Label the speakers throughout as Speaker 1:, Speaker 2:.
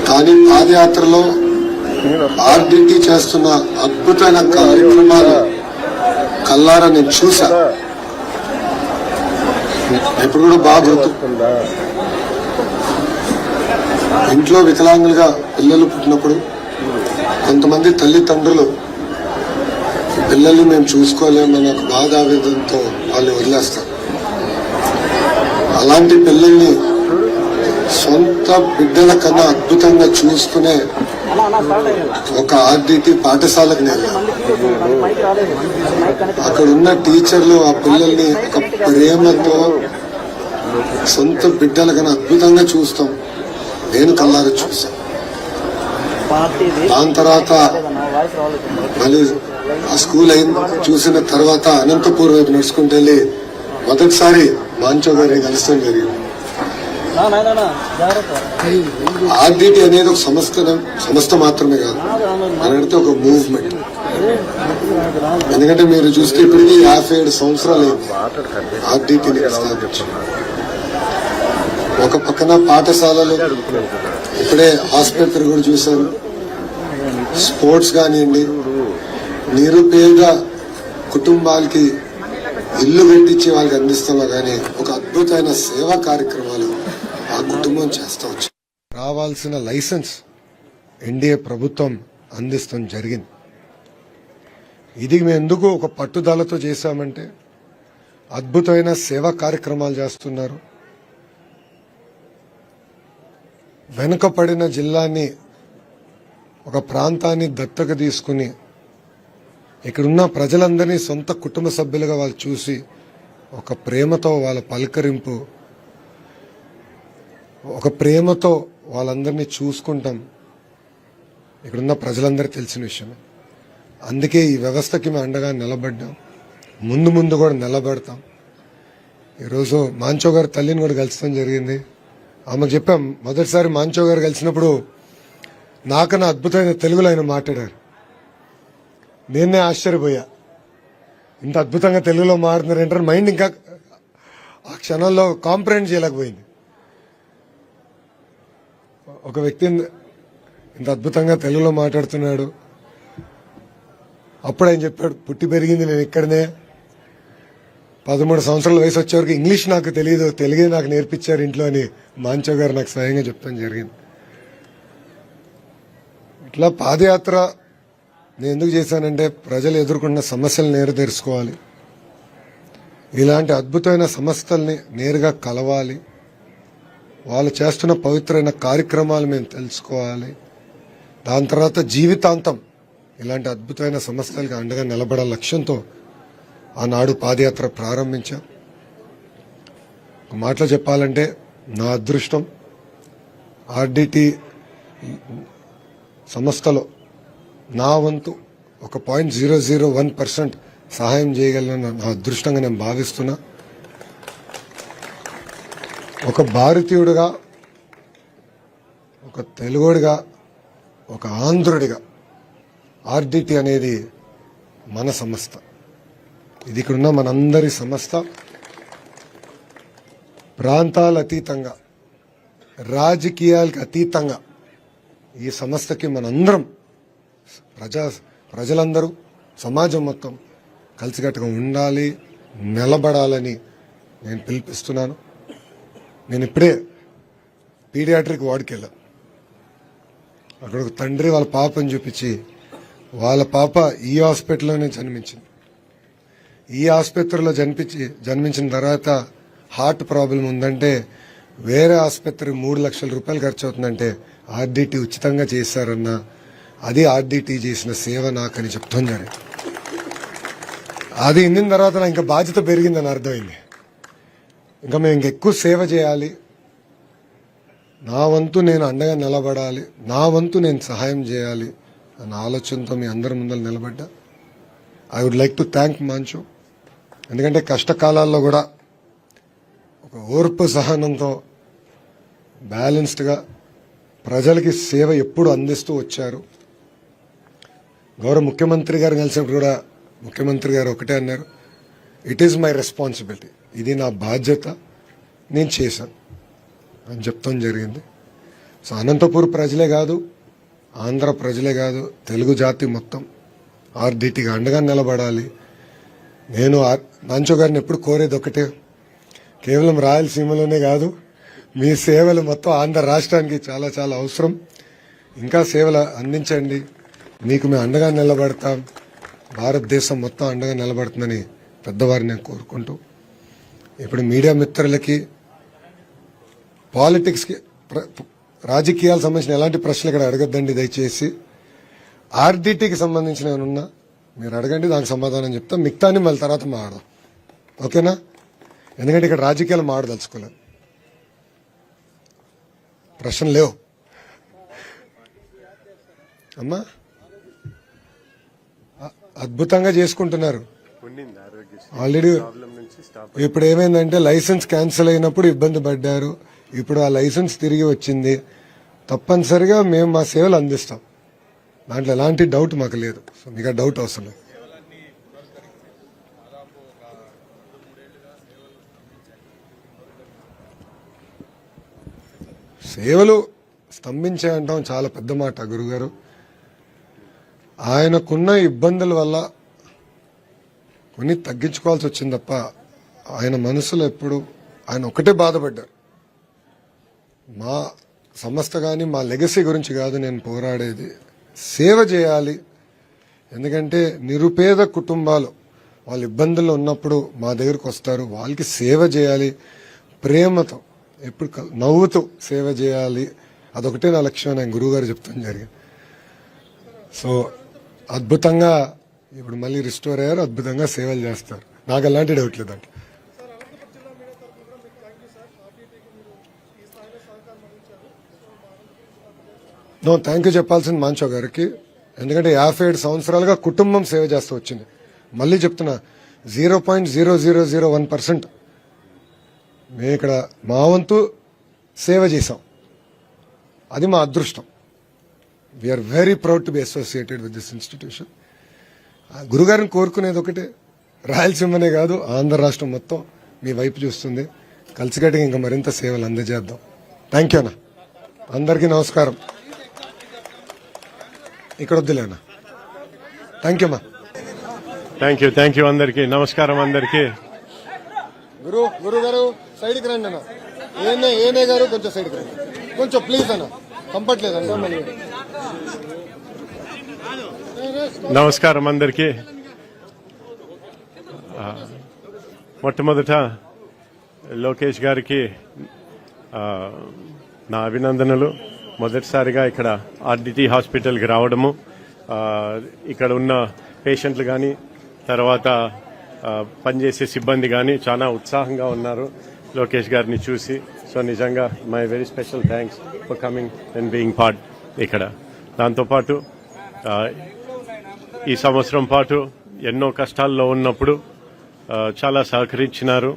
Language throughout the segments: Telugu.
Speaker 1: కానీ పాదయాత్రలో ఆర్డిటి చేస్తున్న అద్భుతమైన కార్యక్రమాలు కల్లారా నేను చూసా. ఎప్పుడు కూడా బాగా గుర్తు. ఇంట్లో వికలాంగులుగా పిల్లలు పుట్టినప్పుడు కొంతమంది తల్లిదండ్రులు పిల్లల్ని మేము చూసుకోలేమన్న ఒక బాధ ఆవేదనతో వాళ్ళు వదిలేస్తారు. అలాంటి పిల్లల్ని సొంత బిడ్డల కన్నా అద్భుతంగా చూసుకునే ఒక ఆర్డిటి పాఠశాలకు నేను అక్కడ ఉన్న టీచర్లు ఆ పిల్లల్ని ఒక ప్రేమతో సొంత బిడ్డల కన్నా అద్భుతంగా చూస్తాం. నేను కల్లారా చూసాను. దాని తర్వాత మళ్ళీ ఆ స్కూల్ చూసిన తర్వాత అనంతపూర్ వైపు నడుచుకుంటూ వెళ్ళి మొదటిసారి మాంచో గారిని కలుస్తాం జరిగింది. ఆర్డిటి అనేది ఒక సంస్థ మాత్రమే కాదు, అని ఒక మూవ్మెంట్. ఎందుకంటే మీరు చూస్తే ఇప్పటికీ 57 సంవత్సరాలు ఆర్డిటిని స్థాపించి. ఒక పక్కన పాఠశాలలు, ఇప్పుడే ఆసుపత్రి కూడా చూశారు, స్పోర్ట్స్ కానివ్వండి, నిరుపేద కుటుంబాలకి ఇల్లు కట్టించి వాళ్ళకి అందిస్తున్నా కానీ ఒక అద్భుతమైన సేవా కార్యక్రమాలు ఆ కుటుంబం చేస్తూ వచ్చి రావాల్సిన లైసెన్స్ ఎన్డీఏ ప్రభుత్వం అందిస్తాం జరిగింది. ఇది మేము ఎందుకు ఒక పట్టుదలతో చేశామంటే అద్భుతమైన సేవా కార్యక్రమాలు చేస్తున్నారు. వెనుకబడిన జిల్లాని, ఒక ప్రాంతాన్ని దత్తక తీసుకుని ఇక్కడున్న ప్రజలందరినీ సొంత కుటుంబ సభ్యులుగా వాళ్ళు చూసి ఒక ప్రేమతో వాళ్ళ పలకరింపు, ఒక ప్రేమతో వాళ్ళందరినీ చూసుకుంటాం. ఇక్కడున్న ప్రజలందరికీ తెలిసిన విషయమే. అందుకే ఈ వ్యవస్థకి మేము అండగా నిలబడ్డాం, ముందు ముందు కూడా నిలబడతాం. ఈరోజు మాంచో గారి తల్లిని కూడా కలుస్తాం జరిగింది. ఆమెకు చెప్పాం, మొదటిసారి మాంచో గారు కలిసినప్పుడు నాకన్నా అద్భుతమైన తెలుగులో ఆయన మాట్లాడారు. నేనే ఆశ్చర్యపోయా, ఇంత అద్భుతంగా తెలుగులో మాట్లాడుతున్నారంటారు. మైండ్ ఇంకా ఆ క్షణంలో కాంప్రహెండ్ చేయలేకపోయింది. ఒక వ్యక్తి ఇంత అద్భుతంగా తెలుగులో మాట్లాడుతున్నాడు. అప్పుడు ఆయన చెప్పాడు, పుట్టి పెరిగింది నేను ఇక్కడనే, 13 సంవత్సరాల వయసు వచ్చేవరకు ఇంగ్లీష్ నాకు తెలియదు, తెలుగే నాకు నేర్పించారు ఇంట్లో అని మాంచో గారు నాకు స్వయంగా చెప్తాం జరిగింది. ఇట్లా పాదయాత్ర నేను ఎందుకు చేశానంటే ప్రజలు ఎదుర్కొన్న సమస్యలు నేరు తెలుసుకోవాలి, ఇలాంటి అద్భుతమైన సంస్థల్ని నేరుగా కలవాలి, వాళ్ళు చేస్తున్న పవిత్రమైన కార్యక్రమాలు మేము తెలుసుకోవాలి. దాని తర్వాత జీవితాంతం ఇలాంటి అద్భుతమైన సంస్థలకి అండగా నిలబడాల లక్ష్యంతో ఆనాడు పాదయాత్ర ప్రారంభించాం. ఒక మాటలో చెప్పాలంటే నా అదృష్టం ఆర్డిటి సంస్థలో నా వంతు ఒక 0.001% సహాయం చేయగలను నా అదృష్టంగా నేను భావిస్తున్నా. ఒక భారతీయుడిగా, ఒక తెలుగుడిగా, ఒక ఆంధ్రుడిగా ఆర్డిటి అనేది మన సంస్థ. ఇది ఇక్కడున్న మనందరి సంస్థ. ప్రాంతాల అతీతంగా, రాజకీయాలకు అతీతంగా ఈ సంస్థకి మనందరం ప్రజలందరూ, సమాజం మొత్తం కలిసికట్టుగా ఉండాలి, నిలబడాలని నేను పిలిపిస్తున్నాను. నేను ఇప్పుడే పీడియాట్రిక్ వార్డుకి వెళ్ళా. అక్కడ ఒక తండ్రి వాళ్ళ పాపని చూపించి, వాళ్ళ పాప ఈ హాస్పిటల్లోనే జన్మించింది. ఈ ఆసుపత్రిలో జన్మించిన తర్వాత హార్ట్ ప్రాబ్లం ఉందంటే వేరే ఆసుపత్రి 3 లక్షల రూపాయలు ఖర్చు అవుతుందంటే ఆర్డిటి ఉచితంగా చేశారన్న, అది ఆర్డిటి చేసిన సేవ నాకని చెప్తాం జరిగింది. అది ఇన్న తర్వాత నాకు ఇంకా బాధ్యత పెరిగిందని అర్థమైంది. ఇంకా మేము ఇంకెక్కువ సేవ చేయాలి, నా వంతు నేను అండగా నిలబడాలి, నా వంతు నేను సహాయం చేయాలి అన్న ఆలోచనతో మీ అందరి ముందర నిలబడ్డా. I would like to thank మాంచో. ఎందుకంటే కష్టకాలాల్లో కూడా ఒక ఓర్పు సహనంతో బ్యాలెన్స్డ్గా ప్రజలకి సేవ ఎప్పుడు అందిస్తూ వచ్చారు. గౌరవ ముఖ్యమంత్రి గారు కలిసినప్పుడు కూడా ముఖ్యమంత్రి గారు ఒకటే అన్నారు, ఇట్ ఈజ్ మై రెస్పాన్సిబిలిటీ, ఇది నా బాధ్యత, నేను చేశాను అని చెప్తాం జరిగింది. సో అనంతపూర్ ప్రజలే కాదు, ఆంధ్ర ప్రజలే కాదు, తెలుగు జాతి మొత్తం ఆర్డిటికి అండగా నిలబడాలి. నేను నాంచో గారిని ఎప్పుడు కోరేది ఒకటే, కేవలం రాయలసీమలోనే కాదు, మీ సేవలు మొత్తం ఆంధ్ర రాష్ట్రానికి చాలా చాలా అవసరం. ఇంకా సేవలు అందించండి, మీకు మేము అండగా నిలబడతాం, భారతదేశం మొత్తం అండగా నిలబడుతుందని పెద్దవారిని నేను కోరుకుంటూ, ఇప్పుడు మీడియా మిత్రులకి పాలిటిక్స్కి రాజకీయాలకు సంబంధించిన ఎలాంటి ప్రశ్నలు ఇక్కడ అడగద్దండి దయచేసి. ఆర్డిటికి సంబంధించిన ఏమన్నా మీరు అడగండి, దానికి సమాధానం చెప్తాం. మిగతాని మళ్ళీ తర్వాత మాట్లాడదాం, ఓకేనా? ఎందుకంటే ఇక్కడ రాజకీయాలు మాడదలుచుకోలేదు, ప్రశ్నలు లేవు. అమ్మా అద్భుతంగా చేసుకుంటున్నారు. ఆల్రెడీ ఇప్పుడు ఏమైందంటే లైసెన్స్ క్యాన్సిల్ అయినప్పుడు ఇబ్బంది పడ్డారు, ఇప్పుడు ఆ లైసెన్స్ తిరిగి వచ్చింది. తప్పనిసరిగా మేము మా సేవలు అందిస్తాం, దాంట్లో ఎలాంటి డౌట్ మాకు లేదు. సో మీకు ఆ డౌట్ అవసరం లేదు. సేవలు స్తంభించాయంటాం చాలా పెద్ద మాట గురుగారు. ఆయనకున్న ఇబ్బందుల వల్ల కొన్ని తగ్గించుకోవాల్సి వచ్చింది తప్ప ఆయన మనసులో ఎప్పుడు ఆయన ఒకటే బాధపడ్డారు. మా సంస్థ కానీ మా లెగసీ గురించి కాదు నేను పోరాడేది, సేవ చేయాలి. ఎందుకంటే నిరుపేద కుటుంబాలు వాళ్ళ ఇబ్బందుల్లో ఉన్నప్పుడు మా దగ్గరకు వస్తారు, వాళ్ళకి సేవ చేయాలి, ప్రేమతో ఎప్పుడు నవ్వుతూ సేవ చేయాలి. అదొకటే నా లక్ష్యం, నేను గురువుగారు చెప్తాను జరిగింది. సో అద్భుతంగా ఇప్పుడు మళ్ళీ రిస్టోర్ అయ్యారు, అద్భుతంగా సేవలు చేస్తారు, నాకు ఎలాంటి డౌట్ లేదండి. నో థ్యాంక్ యూ చెప్పాల్సింది మాంచో గారికి, ఎందుకంటే 57 సంవత్సరాలుగా కుటుంబం సేవ చేస్తూ వచ్చింది. మళ్ళీ చెప్తున్నా, 0.0001% మేము ఇక్కడ మా వంతు సేవ చేశాం, అది మా అదృష్టం. We are very proud to be associated with this institution. గురుగారిని కోరుకునేది ఒకటే, రాయలసీమనే కాదు ఆంధ్ర రాష్ట్రం మొత్తం మీ వైపు చూస్తుంది, కలిసికట్టుగా ఇంకా మరింత సేవలు అందజేద్దాం. థ్యాంక్ యూ అన్న, అందరికీ నమస్కారం. ఇక్కడ వద్దులేనా, థ్యాంక్ యూ అమ్మా.
Speaker 2: థ్యాంక్ యూ అందరికి నమస్కారం. అందరికి
Speaker 1: గురువు గారు సైడ్కి రండి అన్న, ఏనే గారు కొంచెం సైడ్కి రండి, కొంచెం ప్లీజ్ అన్న, కంఫర్ట్ లేదన్న. మళ్ళీ
Speaker 2: నమస్కారం అందరికి. మొట్టమొదట లోకేష్ గారికి నా అభినందనలు. మొదటిసారిగా ఇక్కడ ఆర్డిటి హాస్పిటల్కి రావడము, ఇక్కడ ఉన్న పేషెంట్లు కానీ తర్వాత పనిచేసే సిబ్బంది కానీ చాలా ఉత్సాహంగా ఉన్నారు లోకేష్ గారిని చూసి. సో నిజంగా my very special thanks for coming and being part ఇక్కడ. దాంతోపాటు ఈ సంవత్సరం పాటు ఎన్నో కష్టాల్లో ఉన్నప్పుడు చాలా సహకరించినారు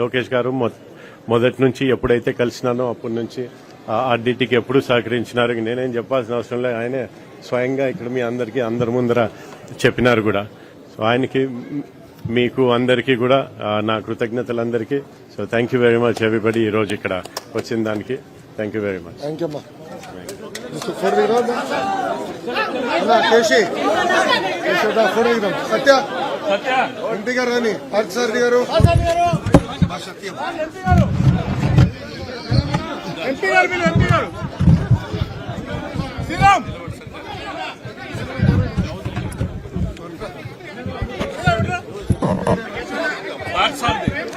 Speaker 2: లోకేష్ గారు. మొదటి నుంచి ఎప్పుడైతే కలిసినానో అప్పటి నుంచి ఆర్డిటికి ఎప్పుడు సహకరించినారు. నేనేం చెప్పాల్సిన అవసరం లేదు, ఆయనే స్వయంగా ఇక్కడ మీ అందరికీ అందరి ముందర చెప్పినారు కూడా. సో ఆయనకి మీకు అందరికీ కూడా నా కృతజ్ఞతలందరికీ. So thank you very much everybody ఈరోజు ఇక్కడ వచ్చిన దానికి. Thank you very much.
Speaker 1: Thank you అమ్మా. సత్య ఎంపీ గారు రాని పార్థసారథి గారు,
Speaker 3: ఎంపీ గారు శ్రీరామ్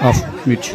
Speaker 4: ఆఫ్ మ్యూట్.